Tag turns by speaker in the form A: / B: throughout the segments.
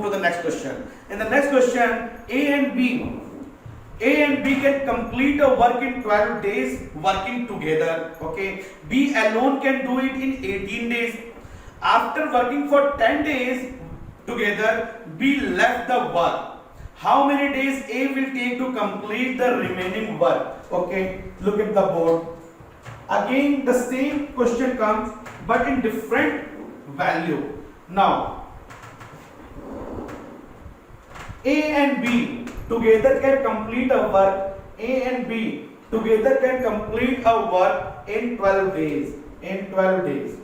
A: to the next question. In the next question, A and B can complete a work in 12 days working together. Okay, B alone can do it in 18 days. After working for 10 days together, B left the work. How many days A will take to complete the remaining work? Okay, look at the board. Again, the same question comes, but in different value. Now, A and B together can complete a work. A and B together can complete a work in 12 days. In 12 days.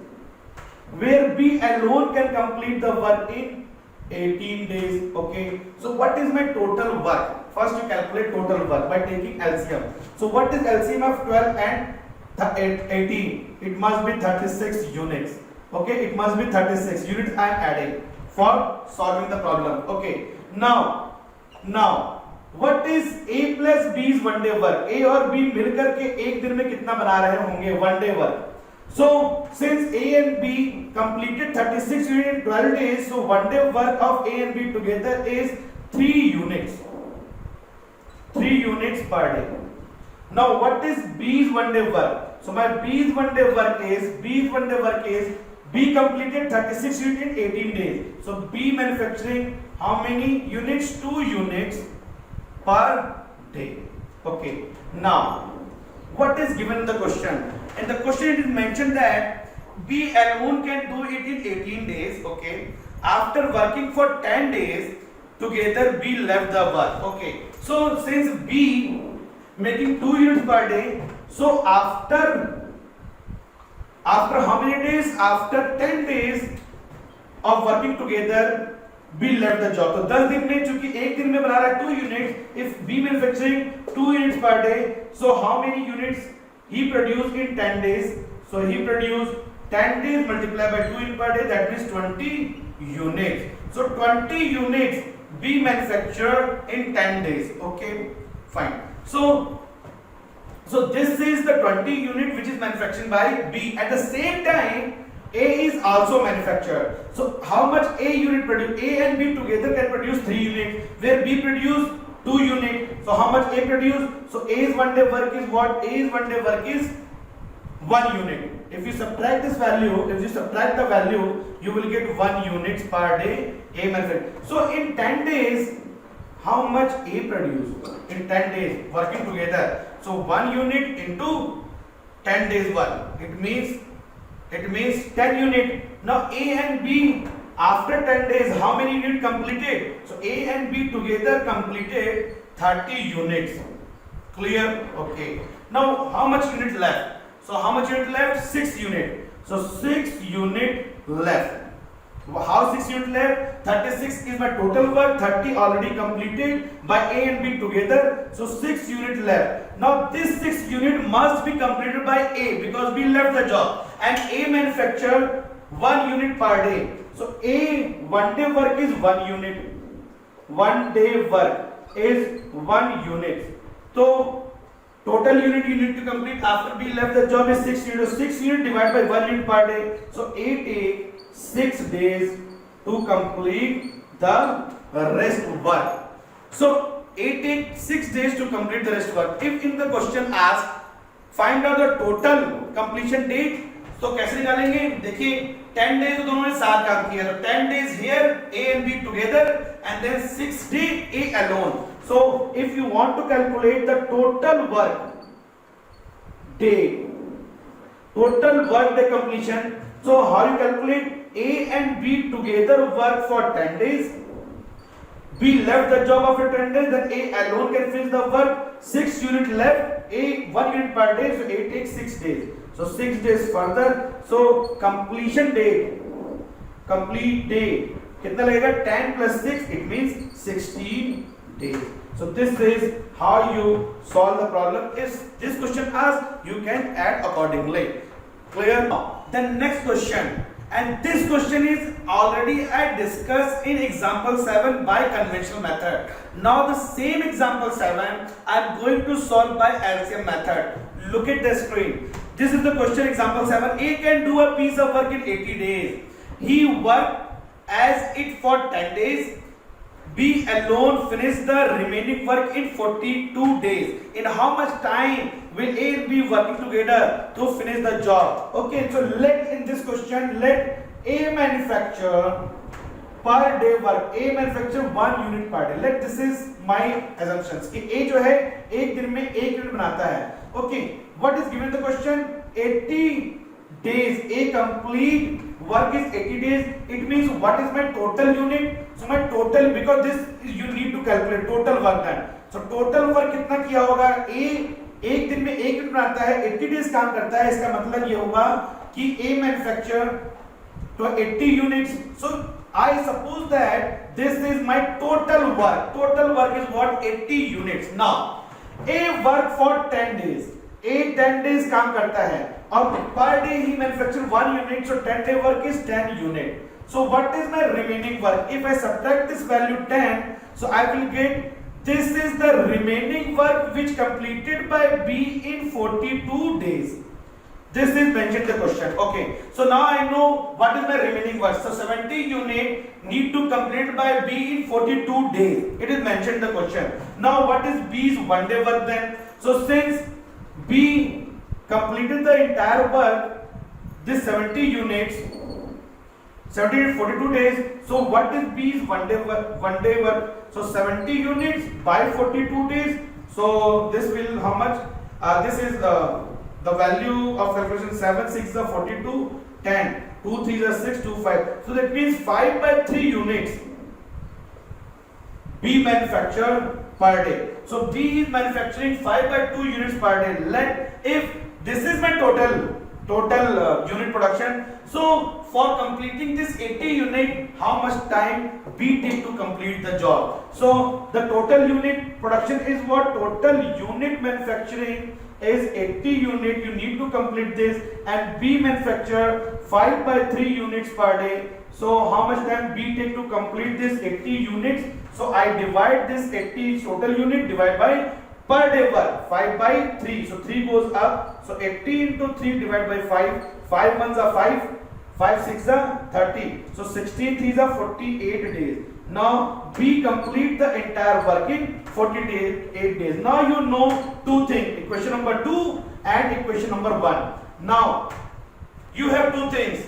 A: Where B alone can complete the work in 18 days. Okay. So what is my total work? First you calculate total work by taking LCM. So what is LCM of 12 and 18? It must be 36 units. Okay. It must be 36 units I am adding for solving the problem. Okay. Now what is A plus B's one day work? A और B मिलकर के एक दिन में कितना बना रहे होंगे? One day work. So since A and B completed 36 units in 12 days, so one day work of A and B together is 3 units. 3 units per day. Now what is B's one day work? So my B's one day work is B completed 36 units in 18 days. So B manufacturing how many units? 2 units per day. Okay. Now what is given in the question? In the question it is mentioned that B alone can do it in 18 days. Okay. After working for 10 days together, B left the work. Okay. So since B making 2 units per day, so after how many days? After 10 days of working together, B left the job. तो 10 दिन में चूंकि एक दिन में बना रहा है 2 units, if B manufacturing 2 units per day, so how many units he produced in 10 days? So he produced 10 days multiplied by 2 units per day, that means 20 units. So 20 units B manufactured in 10 days. Okay, fine. So this is the 20 unit which is manufactured by B. At the same time, A is also manufactured. So how much A unit produce? A and B together can produce 3 units, where B produce 2 units. So how much A produce? So A's one day work is what? A's one day work is 1 unit. If you subtract this value, if you subtract the value, you will get 1 unit per day A manufactured. So in 10 days, how much A produce? In 10 days working together. So 1 unit into 10 days work. It means 10 unit. Now A and B after 10 days, how many units completed? So A and B together completed 30 units. Clear? Okay. Now how much units left? So how much unit left? 6 units. So 6 units left. How 6 units left? 36 is my total work. 30 already completed by A and B together. So 6 units left. Now this 6 unit must be completed by A because B left the job, and A manufactured 1 unit per day. So A one day work is 1 unit. 1 day work is 1 unit. So total unit you need to complete after B left the job is 6 units. 6 units divided by 1 unit per day. So A take 6 days to complete the rest work. So A take 6 days to complete the rest work. If in the question asked find out the total completion date, तो कैसे निकालेंगे? देखिए 10 days तो दोनों ने साथ काम किया, तो 10 days here A and B together and then 6 days A alone. So if you want to calculate the total work day completion, so how you calculate? A and B together work for 10 days. B left the job after 10 days, then A alone can finish the work. 6 units left, A 1 unit per day, so A takes 6 days. So 6 days further. So complete day कितना लगेगा? 10 plus 6, it means 16 days. So this is how you solve the problem. If this question asked, you can add accordingly. Clear? The next question, and this question is already I discussed in example 7 by conventional method. Now the same example 7 I am going to solve by LCM method. Look at the screen. This is the question example 7. A can do a piece of work in 80 days. He worked as it for 10 days. B alone finish the remaining work in 42 days. In how much time will A and B working together to finish the job? Okay, so let in this question, let A manufacture per day work. A manufacture 1 unit per day. Let this is my assumptions कि A जो है एक दिन में 1 unit बनाता है. Okay, what is given the question? 80 days. A complete work is 80 days. It means what is my total unit? So my total, because this you need to calculate total work done. So total work कितना किया होगा? A एक दिन में 1 unit बनाता है, 80 days काम करता है. इसका मतलब ये होगा कि A manufacture तो 80 units. So I suppose that this is my total work. Total work is what? 80 units. Now A work for 10 days. A 10 days काम करता है और per day he manufacture 1 unit. So 10 day work is 10 unit. So what is my remaining work? If I subtract this value 10, so I will get this is the remaining work which completed by B in 42 days. This is mentioned the question. Okay, so now I know what is my remaining work. So 70 unit need to complete by B in 42 days. It is mentioned the question. Now what is B's 1 day work then? So since B completed the entire work, this 70 units, 70 in 42 days. So what is B's 1 day work? 1 day work. So 70 units by 42 days. So this will how much? This is the value of calculation. 7 6 is 42, 10, 2 3 is 6, 2 5. So that means 5 by 3 units B manufactured per day. So B is manufacturing 5 by 2 units per day. Let if this is my total unit production. So for completing this 80 unit, how much time B take to complete the job? So the total unit production is what? Total unit manufacturing is 80 unit. You need to complete this, and B manufacture 5 by 3 units per day. So how much time B take to complete this 80 units? So I divide this 80 total unit divide by per day work 5 by 3. So 3 goes up. So 80 into 3 divided by 5. 5 ones are 5. 5 6 are 30. So 16 3s are 48 days. Now B complete the entire work in 48 days. Now you know two things. Equation number 2 and equation number 1. Now you have two things.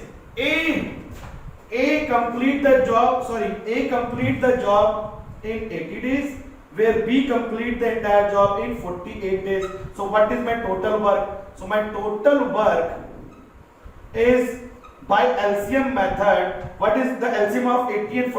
A: A complete the job. Sorry, A complete the job in 80 days. Where B complete the entire job in 48 days. So what is my total work? So my total work is by LCM method. What is the LCM of 80 and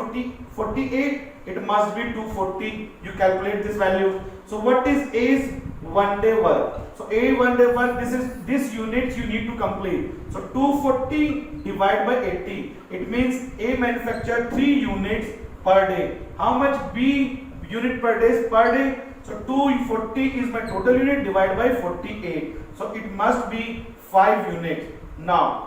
A: 48? It must be 240. You calculate this value. So what is A's 1 day work? So A 1 day work, this unit you need to complete. So 240 divided by 80. It means A manufacture 3 units per day. How much B unit per day is per day? So 240 is my total unit divided by 48. So it must be 5 units. Now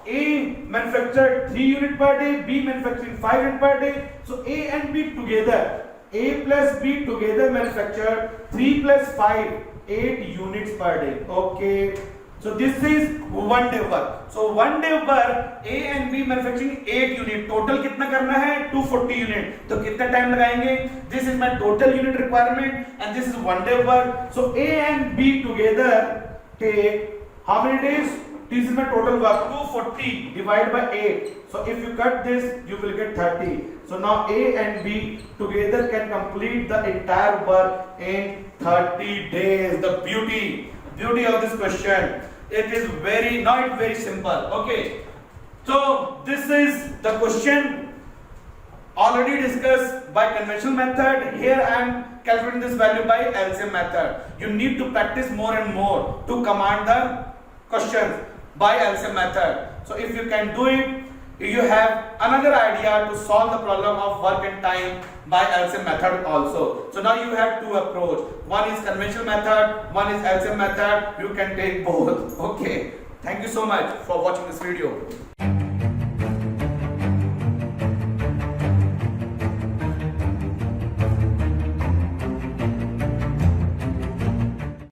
A: A manufactured 3 unit per day, B manufacturing 5 unit per day. So A and B together, A plus B together manufacture 3 plus 5, 8 units per day. Okay. So this is 1 day work. So 1 day work A and B manufacturing 8 unit. Total कितना करना है? 240 unit. तो कितना time लगाएंगे? This is my total unit requirement and this is 1 day work. So A and B together take how many days? This is my total work. 240 divided by 8. So if you cut this, you will get 30. So now A and B together can complete the entire work in 30 days. The beauty of this question. It is not very simple. Okay. So this is the question already discussed by conventional method. Here I am calculating this value by LCM method. You need to practice more and more to command the questions by LCM method. So if you can do it, you have another idea to solve the problem of work and time by LCM method also. So now you have two approach. One is conventional method, one is LCM method. You can take both. Okay. Thank you so much for watching this video.